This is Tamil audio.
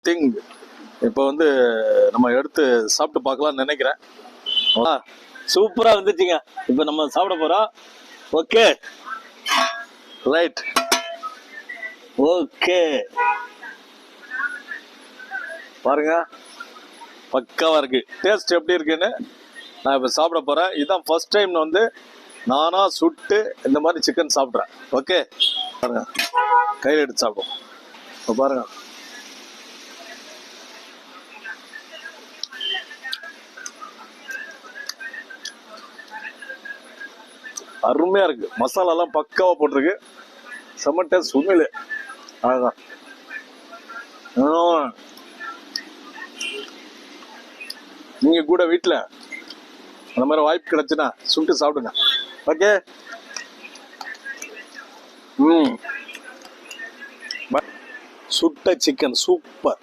திங் இப்போ வந்து நம்ம எடுத்து சாப்பிட்டு பார்க்கலாம்னு நினைக்கிறேன். சூப்பரா வந்துச்சுங்க. இப்போ நம்ம சாப்பிட போறோம். Okay right. ஓகே பாருங்க, பக்காவா இருக்கு. டேஸ்ட் எப்படி இருக்குன்னு நான் இப்போ சாப்பிட போறேன். இதுதான் ஃபர்ஸ்ட் டைம் வந்து நானா சுட்டு இந்த மாதிரி சிக்கன் சாப்பிட்றேன். ஓகே பாருங்க, கையில் எடுத்து சாப்பிடுவோம். இப்போ பாருங்க, அருமையா இருக்கு. மசாலாலாம் பக்காவா போட்டிருக்கு. செம்ம டேஸ்ட் உண்மையிலே. அதான் நீங்க கூட வீட்டில் அந்த மாதிரி வாய்ப்பு கிடைச்சுன்னா சுட்டு சாப்பிடுங்க. ஓகே. சுட்ட சிக்கன் சூப்பர்.